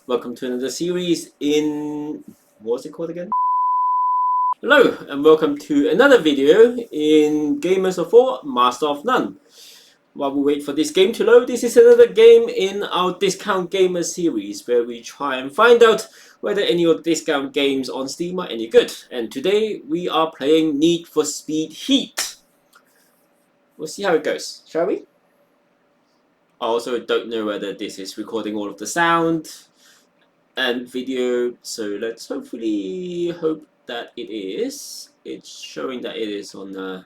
Welcome to another series in... what's it called again? Hello, and welcome to another video in Gamers of War, Master of None. While we wait for this game to load, this is another game in our Discount Gamer series where we try and find out whether any of the discount games on Steam are any good. And today we are playing Need for Speed Heat. We'll see how it goes, shall we? I also don't know whether this is recording all of the sound and video, so let's hopefully hope that it is. It's showing that it is on the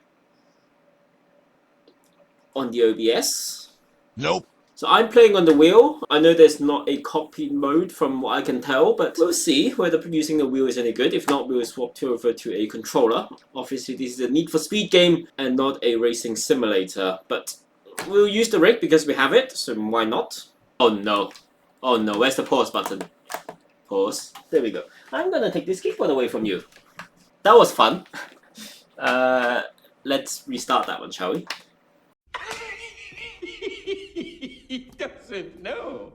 OBS. Nope. So I'm playing on the wheel. I know there's not a cockpit mode from what I can tell, but we'll see whether using the wheel is any good. If not, we'll swap over to a controller. Obviously this is a Need for Speed game and not a racing simulator, but we'll use the rig because we have it, so why not? Oh no. Oh no, where's the pause button? Pause. There we go. I'm gonna take this keyboard away from you. That was fun. Let's restart that one, shall we? He doesn't know.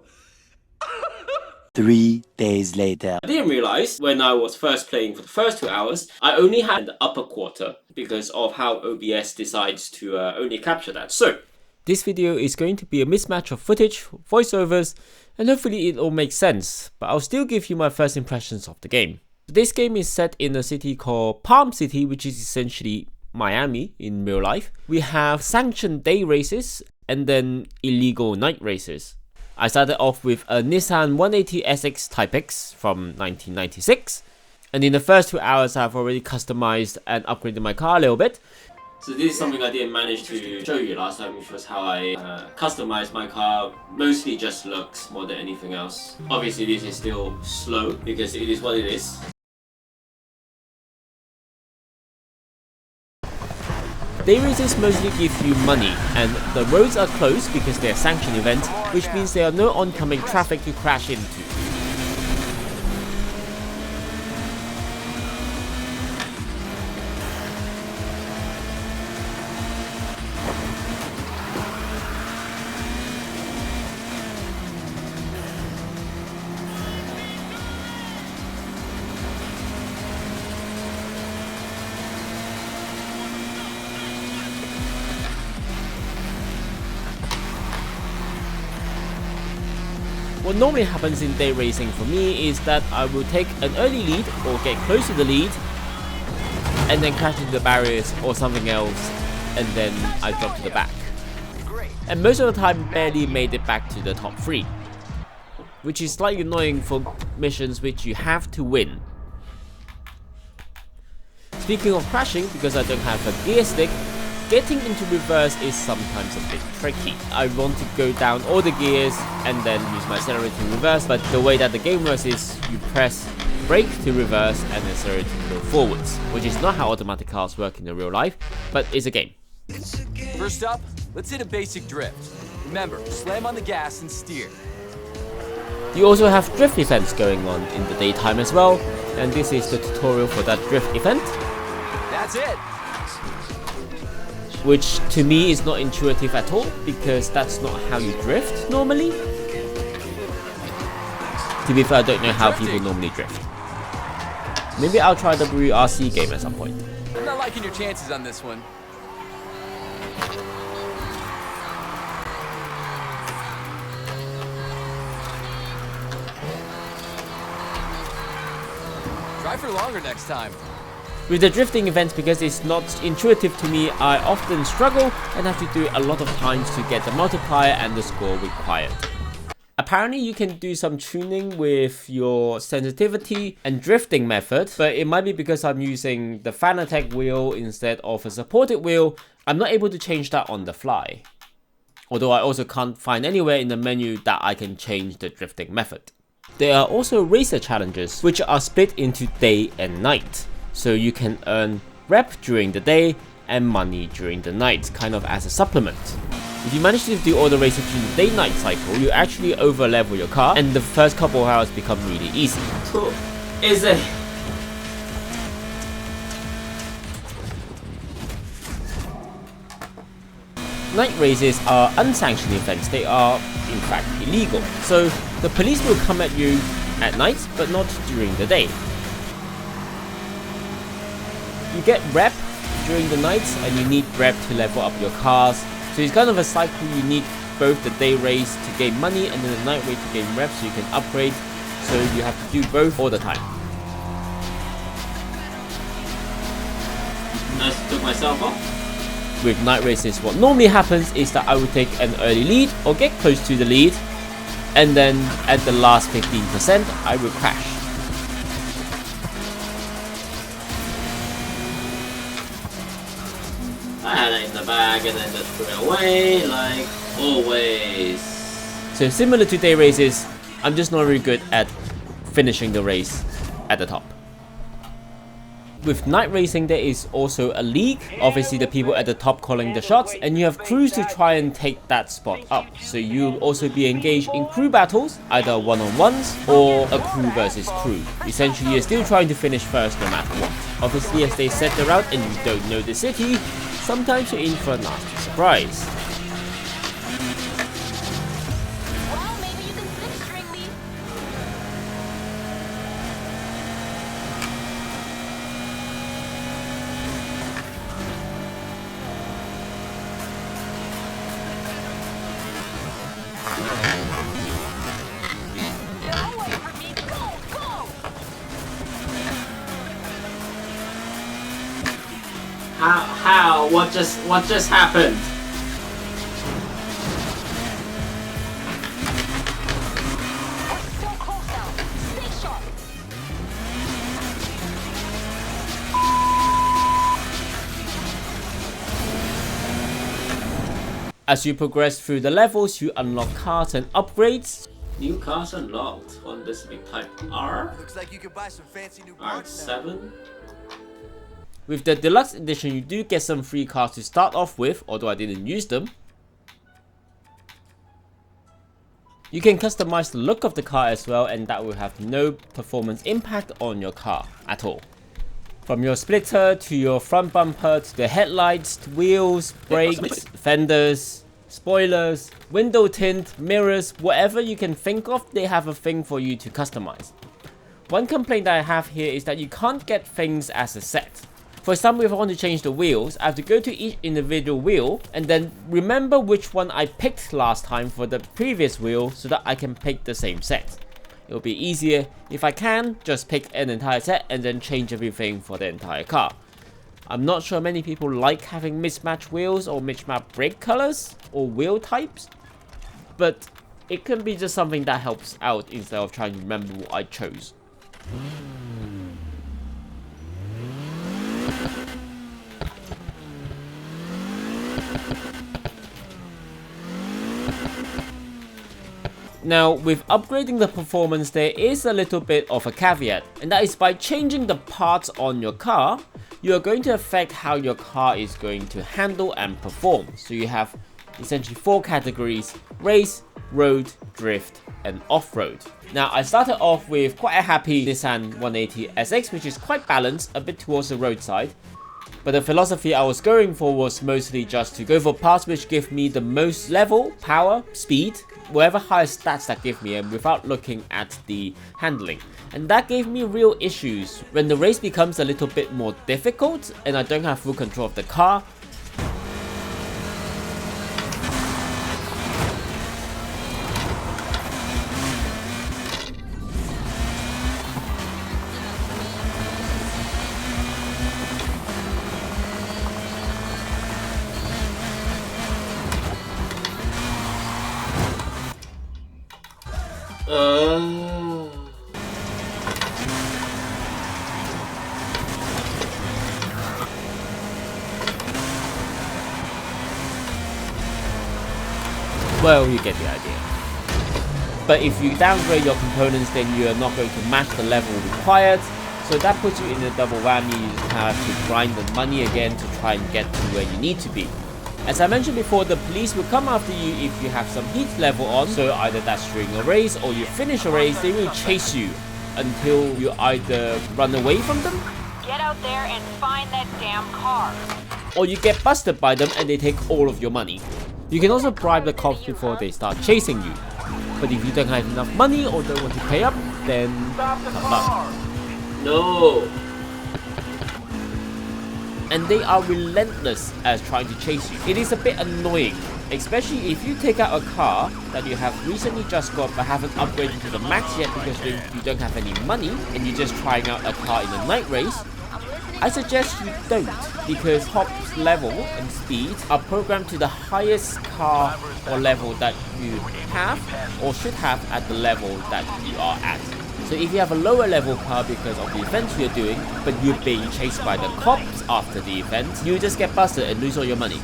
3 days later. I didn't realize when I was first playing for the first 2 hours, I only had the upper quarter because of how OBS decides to only capture that. So, this video is going to be a mismatch of footage, voiceovers, and hopefully it all makes sense, but I'll still give you my first impressions of the game. This game is set in a city called Palm City, which is essentially Miami in real life. We have sanctioned day races and then illegal night races. I started off with a Nissan 180 SX Type X from 1996, and in the first 2 hours I've already customized and upgraded my car a little bit. So this is something I didn't manage to show you last time, which was how I customized my car, mostly just looks more than anything else. Obviously this is still slow because it is what it is. Day races mostly give you money, and the roads are closed because they are sanctioned events, which means there are no oncoming traffic to crash into. What normally happens in day racing for me is that I will take an early lead or get close to the lead and then crash into the barriers or something else, and then I drop to the back. And most of the time barely made it back to the top 3, which is slightly annoying for missions which you have to win. Speaking of crashing, because I don't have a gear stick, getting into reverse is sometimes a bit tricky. I want to go down all the gears and then use my accelerator to reverse, but the way that the game works is you press brake to reverse and accelerator to go forwards, which is not how automatic cars work in the real life, but it's a game. First up, let's hit a basic drift. Remember, slam on the gas and steer. You also have drift events going on in the daytime as well, and this is the tutorial for that drift event. That's it. Which to me is not intuitive at all, because that's not how you drift normally. To be fair, I don't know how people normally drift. Maybe I'll try the WRC game at some point. I'm not liking your chances on this one. Try for longer next time. With the drifting events, because it's not intuitive to me, I often struggle and have to do it a lot of times to get the multiplier and the score required. Apparently you can do some tuning with your sensitivity and drifting method, but it might be because I'm using the Fanatec wheel instead of a supported wheel. I'm not able to change that on the fly. Although I also can't find anywhere in the menu that I can change the drifting method. There are also racer challenges, which are split into day and night. So you can earn rep during the day and money during the night, kind of as a supplement. If you manage to do all the races through the day-night cycle, you actually over-level your car, and the first couple of hours become really easy. Cool. Is it? Night races are unsanctioned events. They are in fact illegal. So the police will come at you at night, but not during the day. You get rep during the night, and you need rep to level up your cars. So it's kind of a cycle. You need both the day race to gain money and then the night race to gain rep so you can upgrade. So you have to do both all the time. Nice to took myself off. With night races, what normally happens is that I will take an early lead or get close to the lead, and then at the last 15% I will crash. I had it in the bag and then just threw it away like always. So similar to day races, I'm just not very good at finishing the race at the top. With night racing, there is also a league, obviously the people at the top calling the shots, and you have crews to try and take that spot up. So you'll also be engaged in crew battles, either one-on-ones or a crew versus crew. Essentially, you're still trying to finish first no matter what. Obviously, as they set the route and you don't know the city, sometimes you're in for a nasty surprise. How? What just happened? As you progress through the levels, you unlock cars and upgrades. New cars unlocked on this big Type R. Looks like you could buy some fancy new parts. R7. With the deluxe edition, you do get some free cars to start off with, although I didn't use them. You can customize the look of the car as well, and that will have no performance impact on your car at all. From your splitter to your front bumper to the headlights, to wheels, brakes, fenders, spoilers, window tint, mirrors, whatever you can think of, they have a thing for you to customize. One complaint that I have here is that you can't get things as a set. For example, if I want to change the wheels, I have to go to each individual wheel and then remember which one I picked last time for the previous wheel so that I can pick the same set. It'll be easier if I can just pick an entire set and then change everything for the entire car. I'm not sure many people like having mismatched wheels or mismatched brake colors or wheel types, but it can be just something that helps out instead of trying to remember what I chose. Now, with upgrading the performance, there is a little bit of a caveat, and that is by changing the parts on your car, you are going to affect how your car is going to handle and perform. So you have essentially 4 categories: race, road, drift, and off-road. Now, I started off with quite a happy Nissan 180 SX, which is quite balanced, a bit towards the roadside. But the philosophy I was going for was mostly just to go for parts which give me the most level, power, speed, whatever higher stats that give me, and without looking at the handling. And that gave me real issues when the race becomes a little bit more difficult and I don't have full control of the car. Well, you get the idea. But if you downgrade your components, then you are not going to match the level required. So that puts you in a double whammy. You have to grind the money again to try and get to where you need to be. As I mentioned before, the police will come after you if you have some heat level on. So either that's during a race or you finish a race, they will chase you until you either run away from them, get out there and find that damn car, or you get busted by them and they take all of your money. You can also bribe the cops before they start chasing you. But if you don't have enough money or don't want to pay up, then tough luck. No. And they are relentless as trying to chase you. It is a bit annoying, especially if you take out a car that you have recently just got but haven't upgraded to the max yet because you don't have any money and you're just trying out a car in a night race. I suggest you don't, because Hop's level and speed are programmed to the highest car or level that you have or should have at the level that you are at. So if you have a lower level car because of the events you're doing, but you're being chased by the cops after the event, you just get busted and lose all your money.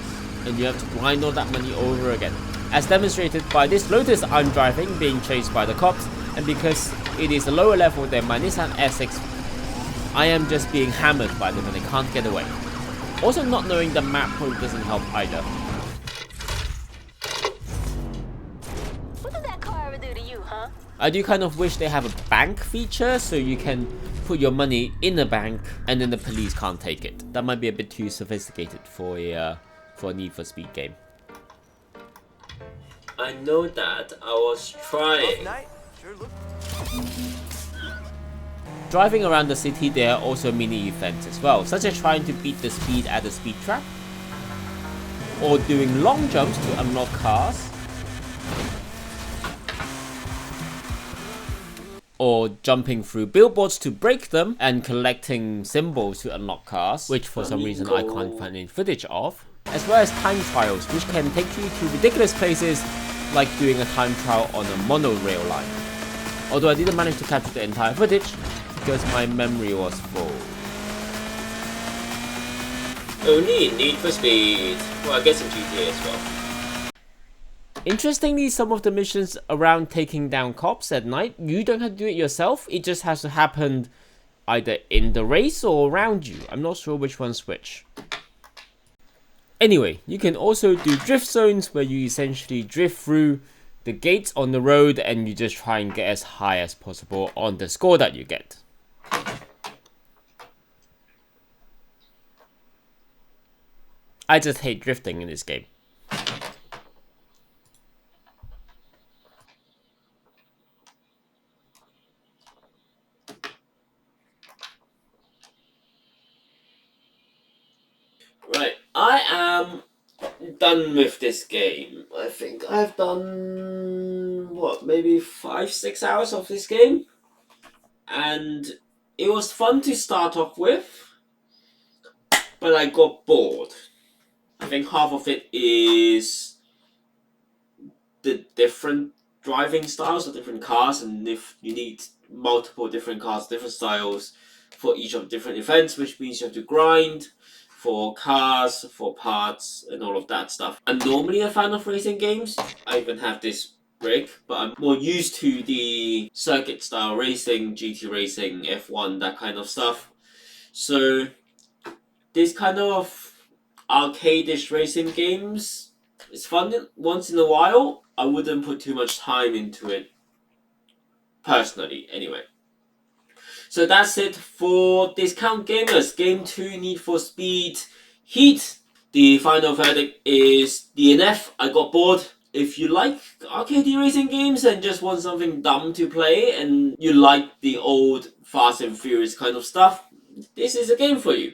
And you have to grind all that money over again. As demonstrated by this Lotus I'm driving being chased by the cops, and because it is a lower level than my Nissan S6, I am just being hammered by them and I can't get away. Also, not knowing the map probably doesn't help either. What did that car ever do to you, huh? I do kind of wish they have a bank feature so you can put your money in a bank and then the police can't take it. That might be a bit too sophisticated for a Need for Speed game. I know that. I was trying. Driving around the city, there are also mini events as well, such as trying to beat the speed at the speed trap, or doing long jumps to unlock cars, or jumping through billboards to break them, and collecting symbols to unlock cars, which for some reason I can't find any footage of, as well as time trials, which can take you to ridiculous places, like doing a time trial on a monorail line. Although I didn't manage to capture the entire footage, because my memory was full. Only in Need for Speed. Well, I guess in GTA as well. Interestingly, some of the missions around taking down cops at night, you don't have to do it yourself. It just has to happen either in the race or around you. I'm not sure which one's which. Anyway, you can also do drift zones where you essentially drift through the gates on the road and you just try and get as high as possible on the score that you get. I just hate drifting in this game. Right, I am done with this game. I think I've done, what, maybe 5-6 hours of this game? And it was fun to start off with, but I got bored. I think half of it is the different driving styles of different cars, and if you need multiple different cars, different styles for each of different events, which means you have to grind for cars, for parts, and all of that stuff. I'm normally a fan of racing games. I even have this rig, but I'm more used to the circuit style racing, GT racing, F1, that kind of stuff. So this kind of arcade-ish racing games, it's fun once in a while. I wouldn't put too much time into it, personally, anyway. So that's it for Discount Gamers. Game 2, Need for Speed Heat. The final verdict is DNF. I got bored. If you like arcade racing games and just want something dumb to play, and you like the old Fast and Furious kind of stuff, this is a game for you.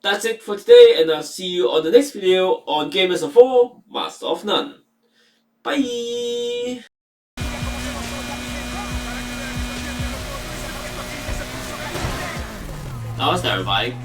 That's it for today, and I'll see you on the next video on Gamers of 4, Master of None. Bye! That was terrifying.